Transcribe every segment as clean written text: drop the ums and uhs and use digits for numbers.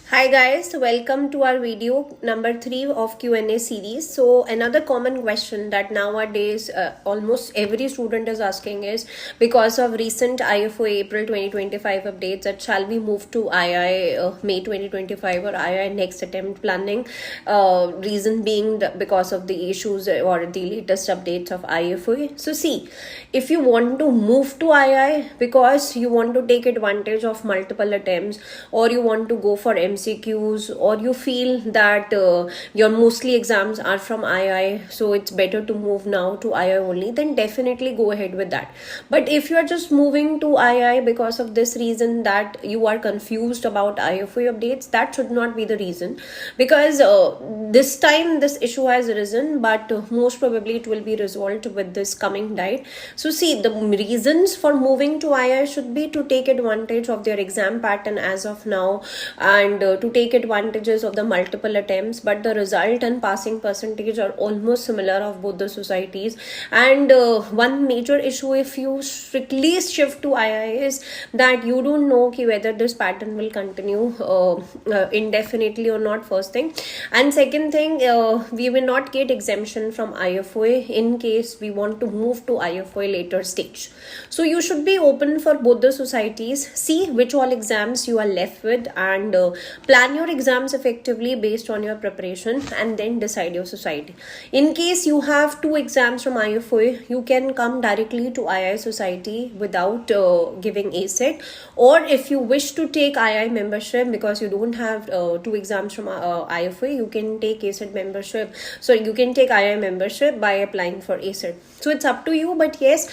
Hi guys, welcome to our video number 3 of Q&A series. So another common question that nowadays almost every student is asking is, because of recent IFO April 2025 updates, that shall we move to II May 2025 or II next attempt planning? Reason being because of the issues or the latest updates of IFO. So see, if you want to move to II because you want to take advantage of multiple attempts, or you want to go for MCQs, or you feel that your mostly exams are from II, so it's better to move now to II only, then definitely go ahead with that. But if you are just moving to II because of this reason that you are confused about IFO updates, that should not be the reason, because this time this issue has arisen, but most probably it will be resolved with this coming diet. So see, the reasons for moving to II should be to take advantage of their exam pattern as of now, and to take advantages of the multiple attempts, but the result and passing percentage are almost similar of both the societies. And one major issue if you strictly shift to II is that you don't know whether this pattern will continue indefinitely or not, first thing. And second thing, we will not get exemption from IFOA in case we want to move to IFOA later stage. So you should be open for both the societies, see which all exams you are left with, and plan your exams effectively based on your preparation, and then decide your society. In case you have 2 exams from IFOA, you can come directly to II society without giving ACET, or if you wish to take II membership because you don't have 2 exams from IFOA, you can take ACET membership. So you can take II membership by applying for ACET. So it's up to you, but yes,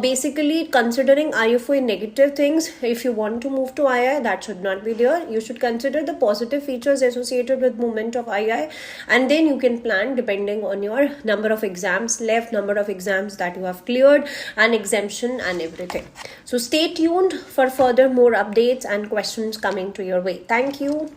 basically considering IFOA negative things, if you want to move to II, that should not be there. You should consider the positive features associated with movement of II, and then you can plan depending on your number of exams left, number of exams that you have cleared, and exemption and everything. So stay tuned for further more updates and questions coming to your way. Thank you.